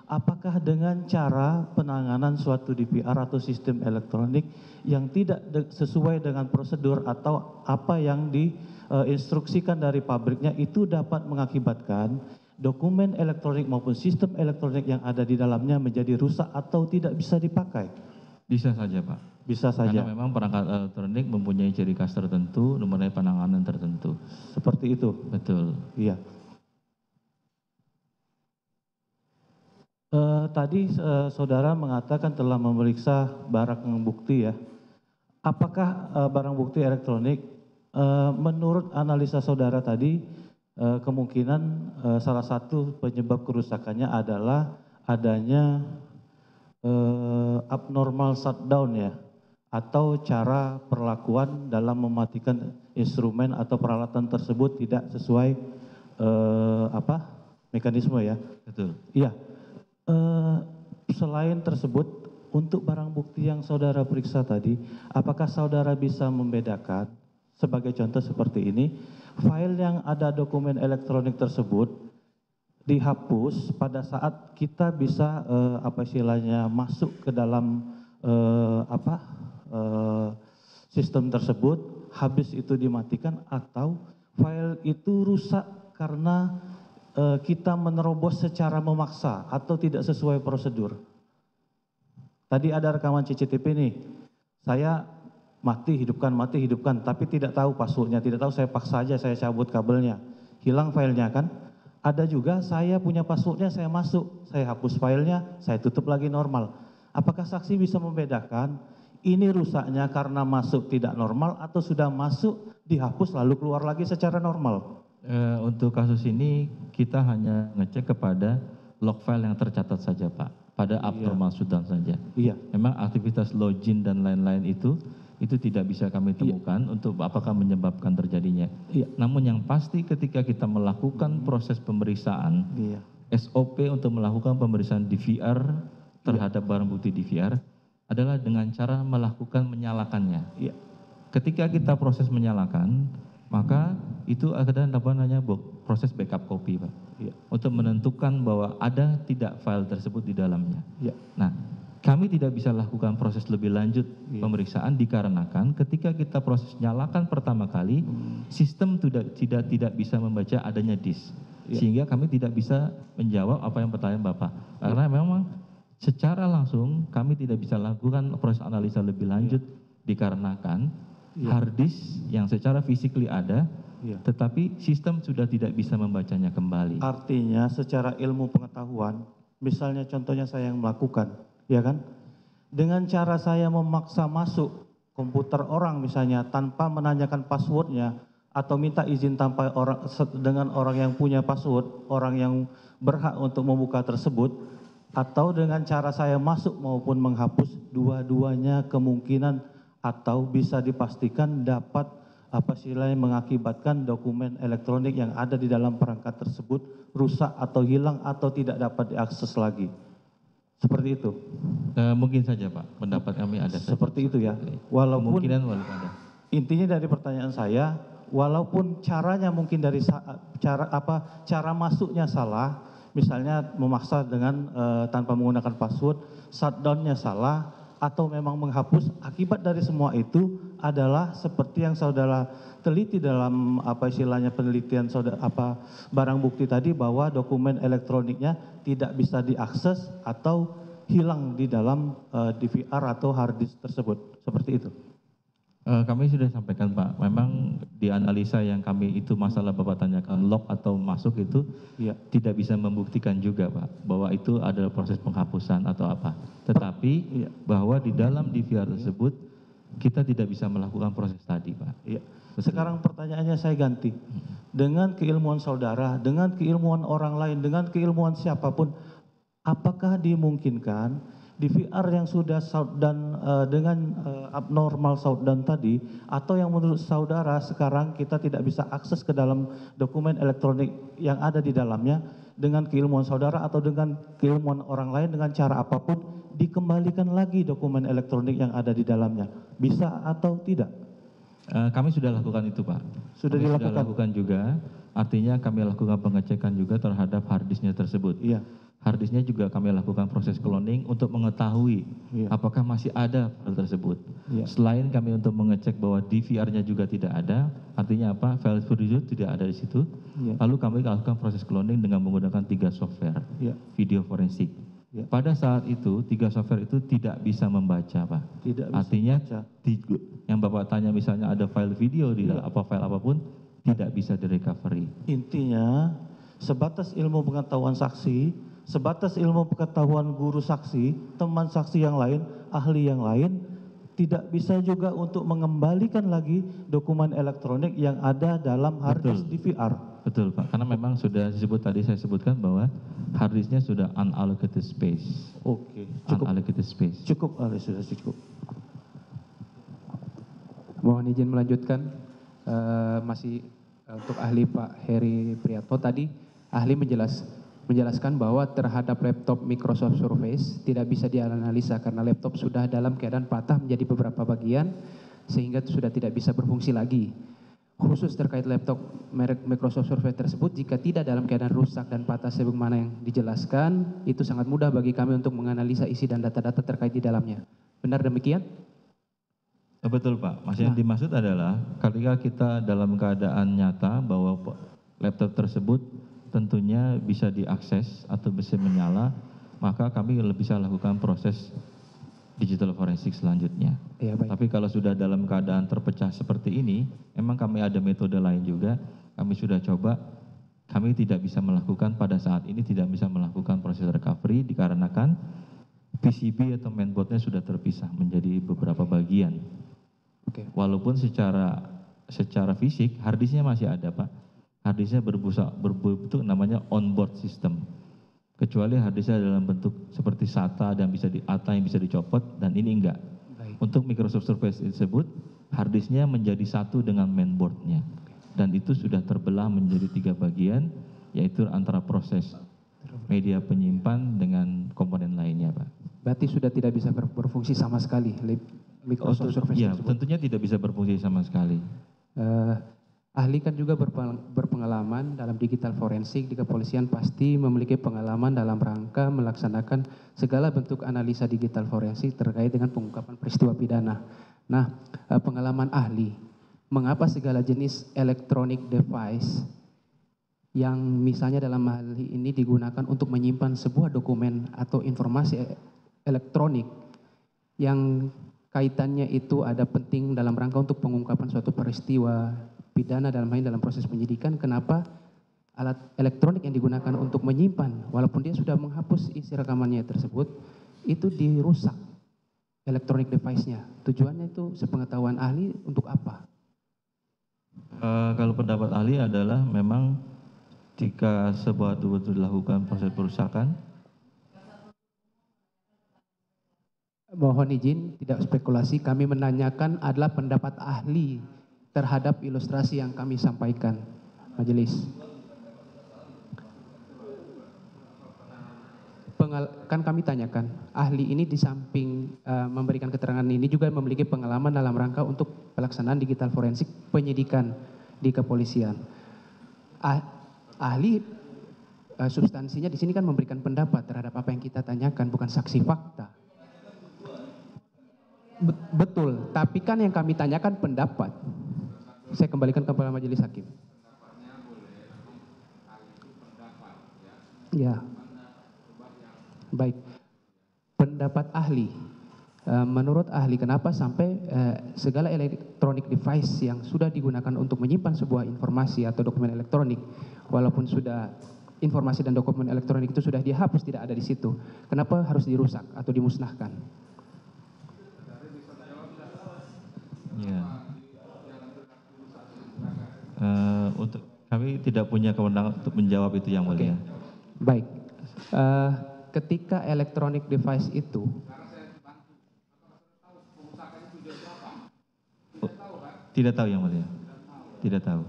apakah dengan cara penanganan suatu DVR atau sistem elektronik yang tidak sesuai dengan prosedur atau apa yang diinstruksikan dari pabriknya itu dapat mengakibatkan dokumen elektronik maupun sistem elektronik yang ada di dalamnya menjadi rusak atau tidak bisa dipakai? Bisa saja Pak. Bisa saja. Karena memang perangkat elektronik mempunyai ciri khas tertentu, mempunyai penanganan tertentu. Seperti itu? Betul. Iya. Tadi saudara mengatakan telah memeriksa barang bukti ya. Apakah barang bukti elektronik menurut analisa saudara tadi kemungkinan salah satu penyebab kerusakannya adalah adanya abnormal shutdown ya, atau cara perlakuan dalam mematikan instrumen atau peralatan tersebut tidak sesuai mekanisme ya. Betul. Iya. Selain tersebut, untuk barang bukti yang saudara periksa tadi, apakah saudara bisa membedakan, sebagai contoh seperti ini, file yang ada dokumen elektronik tersebut dihapus pada saat kita bisa masuk ke dalam sistem tersebut, habis itu dimatikan, atau file itu rusak karena kita menerobos secara memaksa atau tidak sesuai prosedur. Tadi ada rekaman CCTV nih, saya mati hidupkan, tapi tidak tahu passwordnya, tidak tahu, saya paksa aja, saya cabut kabelnya, hilang filenya kan. Ada juga saya punya passwordnya, saya masuk, saya hapus filenya, saya tutup lagi normal. Apakah saksi bisa membedakan ini rusaknya karena masuk tidak normal atau sudah masuk dihapus lalu keluar lagi secara normal? Untuk kasus ini kita hanya ngecek kepada log file yang tercatat saja Pak, pada abnormal shutdown saja. Iya. Memang aktivitas login dan lain-lain itu tidak bisa kami temukan untuk apakah menyebabkan terjadinya. Iya. Namun yang pasti ketika kita melakukan proses pemeriksaan, SOP untuk melakukan pemeriksaan DVR terhadap barang bukti DVR adalah dengan cara melakukan menyalakannya. Iya. Ketika kita proses menyalakan, maka itu akan proses backup copy Pak. Iya. Untuk menentukan bahwa ada tidak file tersebut di dalamnya. Iya. Nah, kami tidak bisa lakukan proses lebih lanjut pemeriksaan dikarenakan ketika kita proses nyalakan pertama kali, sistem tidak bisa membaca adanya disk. Sehingga kami tidak bisa menjawab apa yang pertanyaan Bapak. Karena memang secara langsung kami tidak bisa lakukan proses analisa lebih lanjut dikarenakan hard disk yang secara physically ada, tetapi sistem sudah tidak bisa membacanya kembali. Artinya secara ilmu pengetahuan, misalnya contohnya saya yang melakukan, ya kan? Dengan cara saya memaksa masuk komputer orang misalnya tanpa menanyakan passwordnya atau minta izin tanpa dengan orang yang punya password, orang yang berhak untuk membuka tersebut, atau dengan cara saya masuk maupun menghapus, dua-duanya kemungkinan atau bisa dipastikan dapat mengakibatkan dokumen elektronik yang ada di dalam perangkat tersebut rusak atau hilang atau tidak dapat diakses lagi. Seperti itu. Mungkin saja Pak, pendapat kami ada. Seperti itu ya. Walaupun ada. Intinya dari pertanyaan saya, walaupun caranya mungkin dari cara masuknya salah, misalnya memaksa dengan tanpa menggunakan password, shutdown-nya salah, atau memang menghapus, akibat dari semua itu adalah seperti yang saudara teliti dalam penelitian barang bukti tadi, bahwa dokumen elektroniknya tidak bisa diakses atau hilang di dalam DVR atau hard disk tersebut. Seperti itu. Kami sudah sampaikan Pak, memang di analisa yang kami itu masalah Bapak tanyakan log atau masuk itu tidak bisa membuktikan juga Pak, bahwa itu adalah proses penghapusan atau apa. Tetapi bahwa di dalam DVR tersebut kita tidak bisa melakukan proses tadi Pak. Iya. Sekarang pertanyaannya saya ganti. Dengan keilmuan saudara, dengan keilmuan orang lain, dengan keilmuan siapapun, apakah dimungkinkan DVR yang sudah shutdown dengan abnormal shutdown tadi, atau yang menurut saudara sekarang kita tidak bisa akses ke dalam dokumen elektronik yang ada di dalamnya, dengan keilmuan saudara atau dengan keilmuan orang lain, dengan cara apapun, dikembalikan lagi dokumen elektronik yang ada di dalamnya? Bisa atau tidak? Kami sudah lakukan itu Pak. Sudah lakukan juga, artinya kami lakukan pengecekan juga terhadap hard disknya tersebut. Iya. harddisknya juga kami lakukan proses cloning untuk mengetahui Iya. apakah masih ada file tersebut. Iya. Selain kami untuk mengecek bahwa DVR-nya juga tidak ada, artinya apa? File tersebut tidak ada di situ. Iya. Lalu kami lakukan proses cloning dengan menggunakan 3 software Iya. video forensik. Iya. Pada saat itu 3 software itu tidak bisa membaca, Pak. Tidak bisa Artinya membaca. yang Bapak tanya misalnya ada file video di Iya. apa file apapun tidak bisa direcovery. Intinya, sebatas ilmu pengetahuan saksi, sebatas ilmu pengetahuan guru saksi, teman saksi yang lain, ahli yang lain, tidak bisa juga untuk mengembalikan lagi dokumen elektronik yang ada dalam harddisk DVR. Betul, Pak. Karena memang sudah disebut tadi saya sebutkan bahwa harddisknya sudah unallocated space. Oke, cukup, Unallocated space. cukup, ahli sudah cukup. Mohon izin melanjutkan, masih untuk ahli Pak Heri Priyatno tadi, ahli menjelaskan bahwa terhadap laptop Microsoft Surface tidak bisa dianalisa karena laptop sudah dalam keadaan patah menjadi beberapa bagian sehingga sudah tidak bisa berfungsi lagi. Khusus terkait laptop merek Microsoft Surface tersebut, jika tidak dalam keadaan rusak dan patah sebagaimana yang dijelaskan, itu sangat mudah bagi kami untuk menganalisa isi dan data-data terkait di dalamnya. Benar demikian? Betul, Pak. Maksudnya yang dimaksud adalah ketika kita dalam keadaan nyata bahwa laptop tersebut tentunya bisa diakses atau bisa menyala, maka kami bisa lakukan proses digital forensik selanjutnya. Ya, baik. Tapi kalau sudah dalam keadaan terpecah seperti ini, memang kami ada metode lain juga. Kami sudah coba, kami tidak bisa melakukan pada saat ini tidak bisa melakukan proses recovery dikarenakan PCB atau mainboardnya sudah terpisah menjadi beberapa bagian. Oke. Walaupun secara fisik harddisknya masih ada, Pak. Harddisknya berbentuk namanya onboard system. Kecuali harddisknya dalam bentuk seperti SATA dan ATA yang bisa dicopot, dan ini enggak. Baik. Untuk Microsoft Surface tersebut, harddisknya menjadi satu dengan mainboardnya. Dan itu sudah terbelah menjadi 3 bagian, yaitu antara proses media penyimpan dengan komponen lainnya, Pak. Berarti sudah tidak bisa berfungsi sama sekali Microsoft Surface Iya, tersebut. tentunya tidak bisa berfungsi sama sekali. Ahli kan juga berpengalaman dalam digital forensik di kepolisian, pasti memiliki pengalaman dalam rangka melaksanakan segala bentuk analisa digital forensik terkait dengan pengungkapan peristiwa pidana. Nah, pengalaman ahli, mengapa segala jenis electronic device yang misalnya dalam hal ini digunakan untuk menyimpan sebuah dokumen atau informasi elektronik yang kaitannya itu ada penting dalam rangka untuk pengungkapan suatu peristiwa pidana dalam proses penyidikan, kenapa alat elektronik yang digunakan untuk menyimpan, walaupun dia sudah menghapus isi rekamannya tersebut, itu dirusak elektronik device-nya. Tujuannya itu sepengetahuan ahli untuk apa? Kalau pendapat ahli adalah memang jika sebuah betul-betul dilakukan proses perusakan, Mohon izin, tidak spekulasi, kami menanyakan adalah pendapat ahli terhadap ilustrasi yang kami sampaikan, majelis. Kan kami tanyakan, ahli ini di samping memberikan keterangan ini juga memiliki pengalaman dalam rangka untuk pelaksanaan digital forensik penyidikan di kepolisian. Ahli substansinya di sini kan memberikan pendapat terhadap apa yang kita tanyakan, bukan saksi fakta. Betul, tapi kan yang kami tanyakan pendapat. Saya kembalikan kepada majelis hakim. Ya. Baik. Pendapat ahli. Menurut ahli, kenapa sampai segala electronic device yang sudah digunakan untuk menyimpan sebuah informasi atau dokumen elektronik, walaupun sudah informasi dan dokumen elektronik itu sudah dihapus, tidak ada di situ, kenapa harus dirusak atau dimusnahkan? ya. Untuk kami tidak punya kewenangan untuk menjawab itu yang mulia. Baik. Ketika electronic device itu Tidak tahu yang mulia. Tidak tahu.